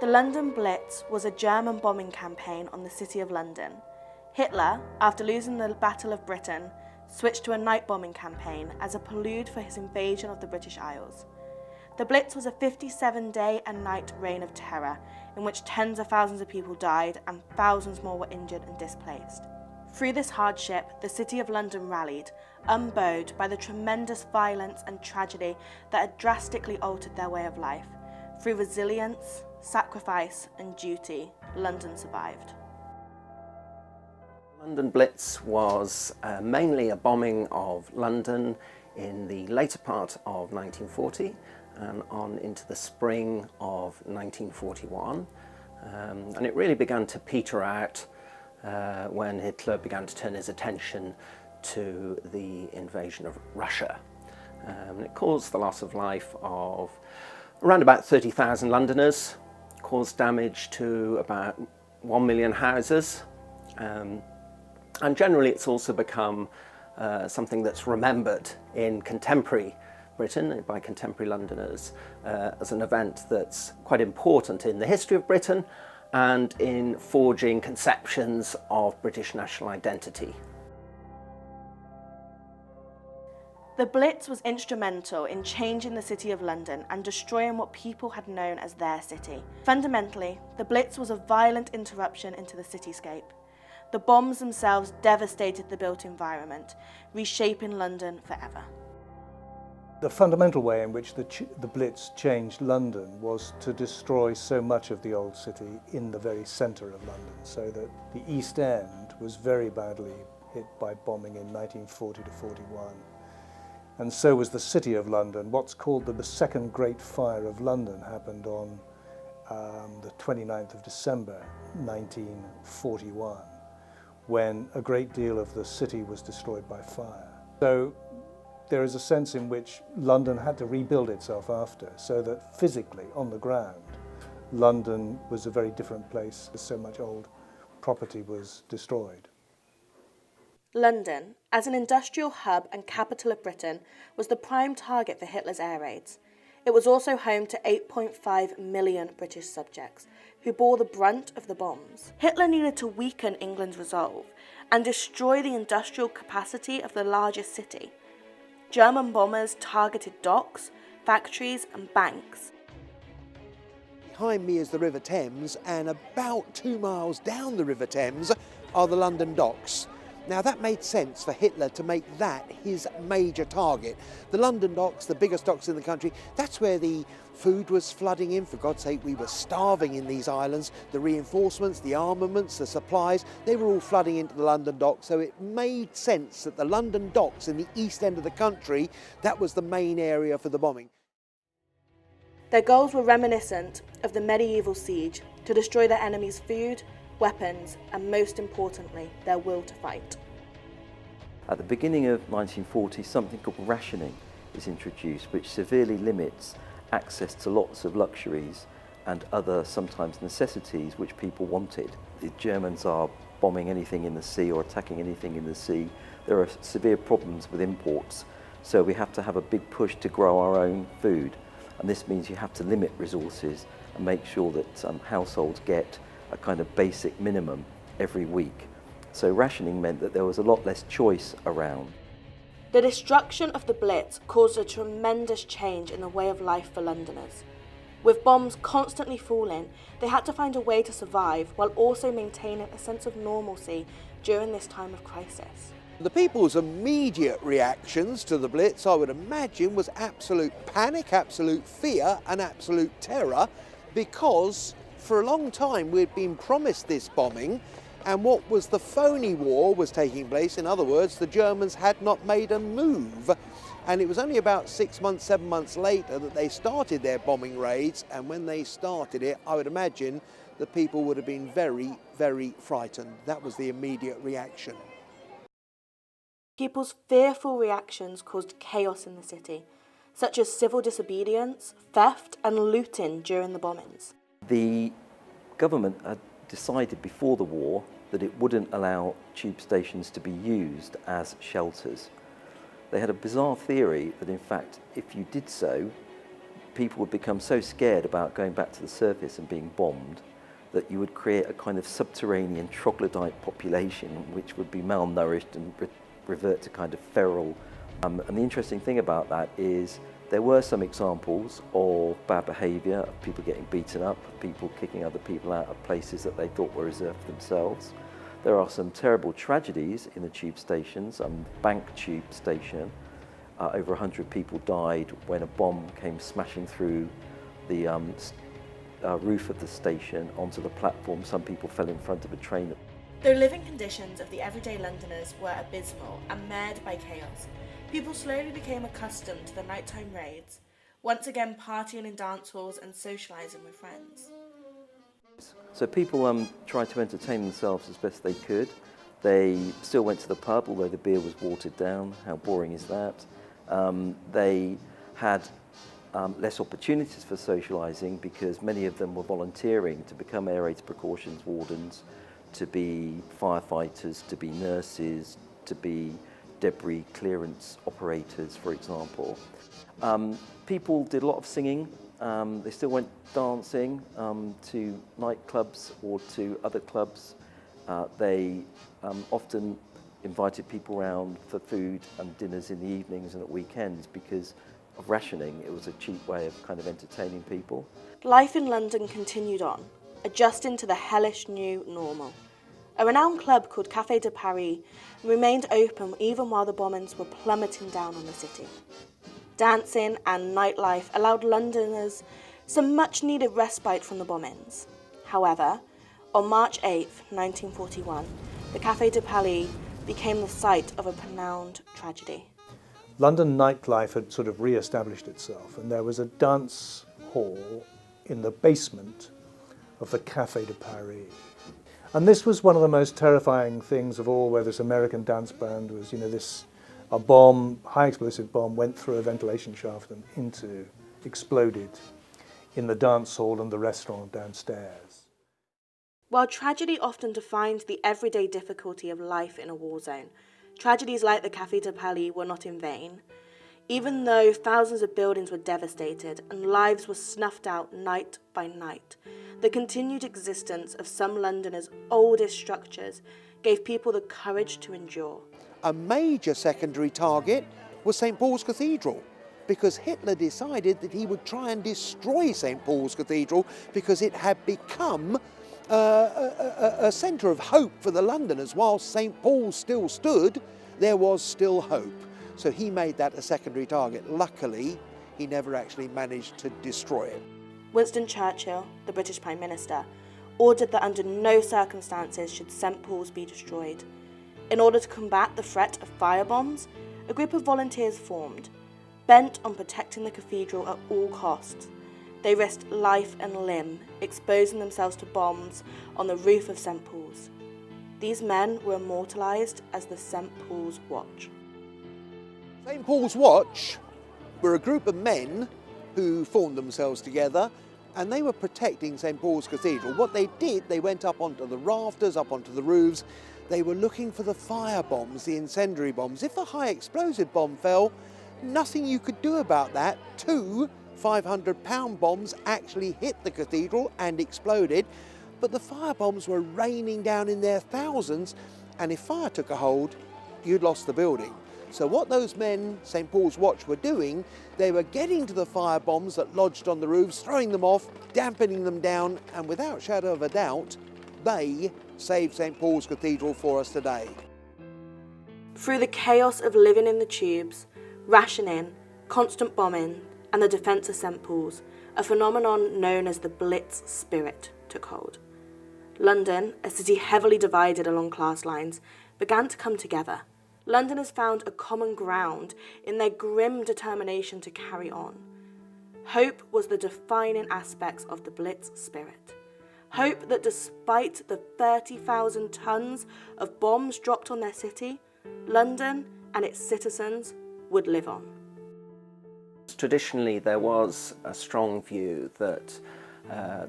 The London Blitz was a German bombing campaign on the City of London. Hitler, after losing the Battle of Britain, switched to a night bombing campaign as a prelude for his invasion of the British Isles. The Blitz was a 57-day and night reign of terror in which tens of thousands of people died and thousands more were injured and displaced. Through this hardship, the City of London rallied, unbowed by the tremendous violence and tragedy that had drastically altered their way of life. Through resilience, sacrifice and duty, London survived. London Blitz was mainly a bombing of London in the later part of 1940 and on into the spring of 1941. And it really began to peter out when Hitler began to turn his attention to the invasion of Russia. It caused the loss of life of around about 30,000 Londoners, caused damage to about 1 million houses, and generally it's also become something that's remembered in contemporary Britain, by contemporary Londoners, as an event that's quite important in the history of Britain and in forging conceptions of British national identity. The Blitz was instrumental in changing the City of London and destroying what people had known as their city. Fundamentally, the Blitz was a violent interruption into the cityscape. The bombs themselves devastated the built environment, reshaping London forever. The fundamental way in which the Blitz changed London was to destroy so much of the old city in the very centre of London, so that the East End was very badly hit by bombing in 1940 to 41. And so was the City of London. What's called the Second Great Fire of London happened on the 29th of December 1941, when a great deal of the city was destroyed by fire. So there is a sense in which London had to rebuild itself after, so that physically, on the ground, London was a very different place, as so much old property was destroyed. London, as an industrial hub and capital of Britain, was the prime target for Hitler's air raids. It was also home to 8.5 million British subjects, who bore the brunt of the bombs. Hitler needed to weaken England's resolve and destroy the industrial capacity of the largest city. German bombers targeted docks, factories and banks. Behind me is the River Thames, and about 2 miles down the River Thames are the London docks. Now that made sense for Hitler to make that his major target. The London docks, the biggest docks in the country, that's where the food was flooding in. For God's sake, we were starving in these islands. The reinforcements, the armaments, the supplies, they were all flooding into the London docks. So it made sense that the London docks in the east end of the country, that was the main area for the bombing. Their goals were reminiscent of the medieval siege, to destroy their enemy's food, weapons, and most importantly, their will to fight. At the beginning of 1940, something called rationing is introduced, which severely limits access to lots of luxuries and other sometimes necessities which people wanted. The Germans are bombing anything in the sea or attacking anything in the sea. There are severe problems with imports, so we have to have a big push to grow our own food, and this means you have to limit resources and make sure that households get a kind of basic minimum every week. So rationing meant that there was a lot less choice around. The destruction of the Blitz caused a tremendous change in the way of life for Londoners. With bombs constantly falling, they had to find a way to survive while also maintaining a sense of normalcy during this time of crisis. The people's immediate reactions to the Blitz, I would imagine, was absolute panic, absolute fear and absolute terror, because for a long time we'd been promised this bombing, and what was the phony war was taking place. In other words, the Germans had not made a move, and it was only about 6 months, 7 months later that they started their bombing raids, and when they started it, I would imagine the people would have been very, very frightened. That was the immediate reaction. People's fearful reactions caused chaos in the city, such as civil disobedience, theft and looting during the bombings. The government had decided before the war that it wouldn't allow tube stations to be used as shelters. They had a bizarre theory that in fact if you did so, people would become so scared about going back to the surface and being bombed that you would create a kind of subterranean troglodyte population which would be malnourished and revert to kind of feral. And the interesting thing about that is there were some examples of bad behaviour, of people getting beaten up, of people kicking other people out of places that they thought were reserved for themselves. There are some terrible tragedies in the tube stations. Bank tube station, over 100 people died when a bomb came smashing through the roof of the station onto the platform. Some people fell in front of a train. The living conditions of the everyday Londoners were abysmal and marred by chaos. People slowly became accustomed to the nighttime raids, once again partying in dance halls and socialising with friends. So people tried to entertain themselves as best they could. They still went to the pub, although the beer was watered down. How boring is that? They had less opportunities for socialising because many of them were volunteering to become air raid precautions wardens, to be firefighters, to be nurses, to be debris clearance operators, for example. People did a lot of singing. They still went dancing to nightclubs or to other clubs. They often invited people around for food and dinners in the evenings and at weekends because of rationing. It was a cheap way of kind of entertaining people. Life in London continued on, adjusting to the hellish new normal. A renowned club called Café de Paris remained open even while the bombings were plummeting down on the city. Dancing and nightlife allowed Londoners some much-needed respite from the bombings. However, on March 8, 1941, the Café de Paris became the site of a profound tragedy. London nightlife had sort of re-established itself, and there was a dance hall in the basement of the Café de Paris. And this was one of the most terrifying things of all, where this American dance band was, a bomb, high explosive bomb, went through a ventilation shaft and exploded in the dance hall and the restaurant downstairs. While tragedy often defines the everyday difficulty of life in a war zone, tragedies like the Café de Paris were not in vain. Even though thousands of buildings were devastated and lives were snuffed out night by night, the continued existence of some Londoners' oldest structures gave people the courage to endure. A major secondary target was St. Paul's Cathedral, because Hitler decided that he would try and destroy St. Paul's Cathedral because it had become a centre of hope for the Londoners. While St. Paul's still stood, there was still hope. So he made that a secondary target. Luckily, he never actually managed to destroy it. Winston Churchill, the British Prime Minister, ordered that under no circumstances should St. Paul's be destroyed. In order to combat the threat of firebombs, a group of volunteers formed, bent on protecting the cathedral at all costs. They risked life and limb, exposing themselves to bombs on the roof of St. Paul's. These men were immortalised as the St. Paul's Watch. St. Paul's Watch were a group of men who formed themselves together, and they were protecting St. Paul's Cathedral. What they did, they went up onto the rafters, up onto the roofs. They were looking for the fire bombs, the incendiary bombs. If a high explosive bomb fell, nothing you could do about that. 2 500-pound bombs actually hit the cathedral and exploded, but the fire bombs were raining down in their thousands, and if fire took a hold, you'd lost the building. So what those men, St. Paul's Watch, were doing, they were getting to the fire bombs that lodged on the roofs, throwing them off, dampening them down, and without shadow of a doubt, they saved St. Paul's Cathedral for us today. Through the chaos of living in the tubes, rationing, constant bombing, and the defence of St. Paul's, a phenomenon known as the Blitz spirit took hold. London, a city heavily divided along class lines, began to come together. Londoners found a common ground in their grim determination to carry on. Hope was the defining aspects of the Blitz spirit. Hope that despite the 30,000 tons of bombs dropped on their city, London and its citizens would live on. Traditionally, there was a strong view that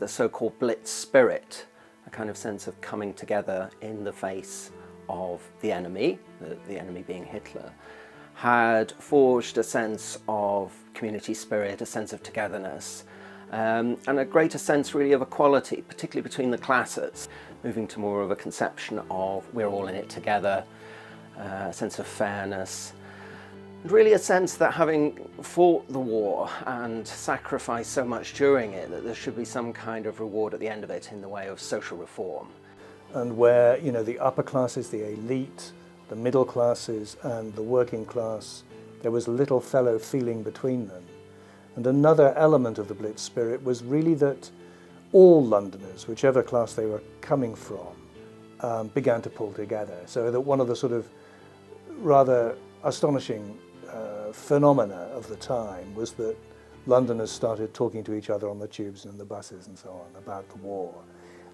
the so-called Blitz spirit, a kind of sense of coming together in the face of the enemy being Hitler, had forged a sense of community spirit, a sense of togetherness, and a greater sense really of equality, particularly between the classes, moving to more of a conception of we're all in it together, a sense of fairness, and really a sense that having fought the war and sacrificed so much during it, that there should be some kind of reward at the end of it in the way of social reform. And where, you know, the upper classes, the elite, the middle classes and the working class, there was little fellow feeling between them. And another element of the Blitz spirit was really that all Londoners, whichever class they were coming from, began to pull together. So that one of the sort of rather astonishing phenomena of the time was that Londoners started talking to each other on the tubes and the buses and so on about the war,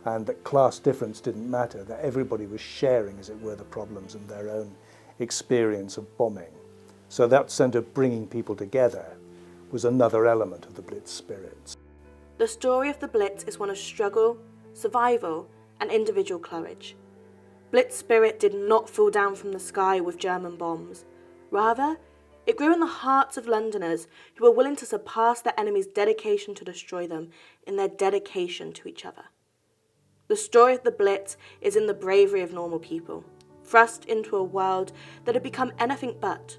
and that class difference didn't matter, that everybody was sharing, as it were, the problems and their own experience of bombing. So that sense of bringing people together was another element of the Blitz spirit. The story of the Blitz is one of struggle, survival, and individual courage. Blitz spirit did not fall down from the sky with German bombs. Rather, it grew in the hearts of Londoners who were willing to surpass their enemy's dedication to destroy them in their dedication to each other. The story of the Blitz is in the bravery of normal people, thrust into a world that had become anything but.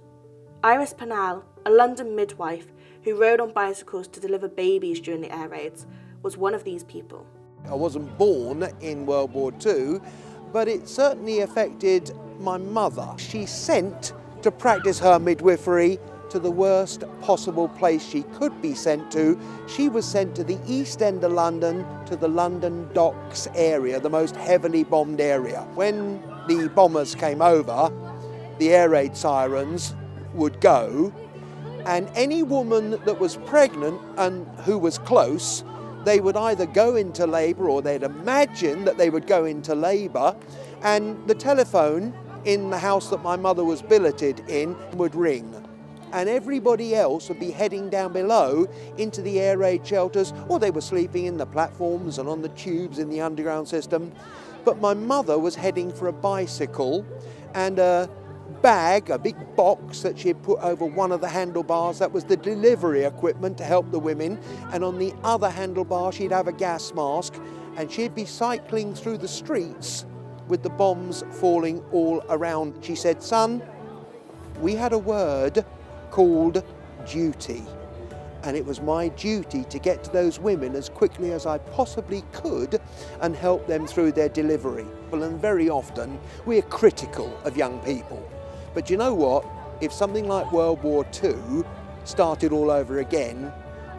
Iris Pennell, a London midwife who rode on bicycles to deliver babies during the air raids, was one of these people. I wasn't born in World War II, but it certainly affected my mother. She sent to practice her midwifery to the worst possible place she could be sent to. She was sent to the East End of London, to the London Docks area, the most heavily bombed area. When the bombers came over, the air raid sirens would go, and any woman that was pregnant and who was close, they would either go into labour or they'd imagine that they would go into labour, and the telephone in the house that my mother was billeted in would ring, and everybody else would be heading down below into the air raid shelters, or they were sleeping in the platforms and on the tubes in the underground system. But my mother was heading for a bicycle and a bag, a big box that she had put over one of the handlebars. That was the delivery equipment to help the women, and on the other handlebar she'd have a gas mask, and she'd be cycling through the streets with the bombs falling all around. She said, "Son, we had a word called duty, and it was my duty to get to those women as quickly as I possibly could and help them through their delivery." And very often we're critical of young people. But you know what? If something like World War II started all over again,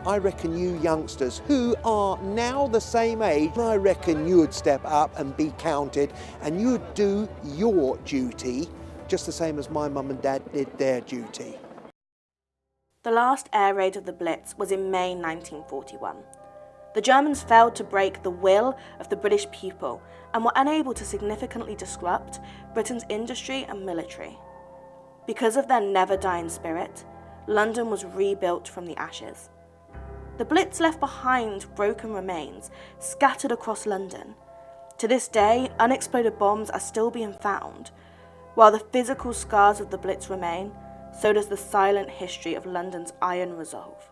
I reckon you youngsters who are now the same age, I reckon you would step up and be counted, and you would do your duty just the same as my mum and dad did their duty. The last air raid of the Blitz was in May 1941. The Germans failed to break the will of the British people and were unable to significantly disrupt Britain's industry and military. Because of their never-dying spirit, London was rebuilt from the ashes. The Blitz left behind broken remains scattered across London. To this day, unexploded bombs are still being found. While the physical scars of the Blitz remain, so does the silent history of London's iron resolve.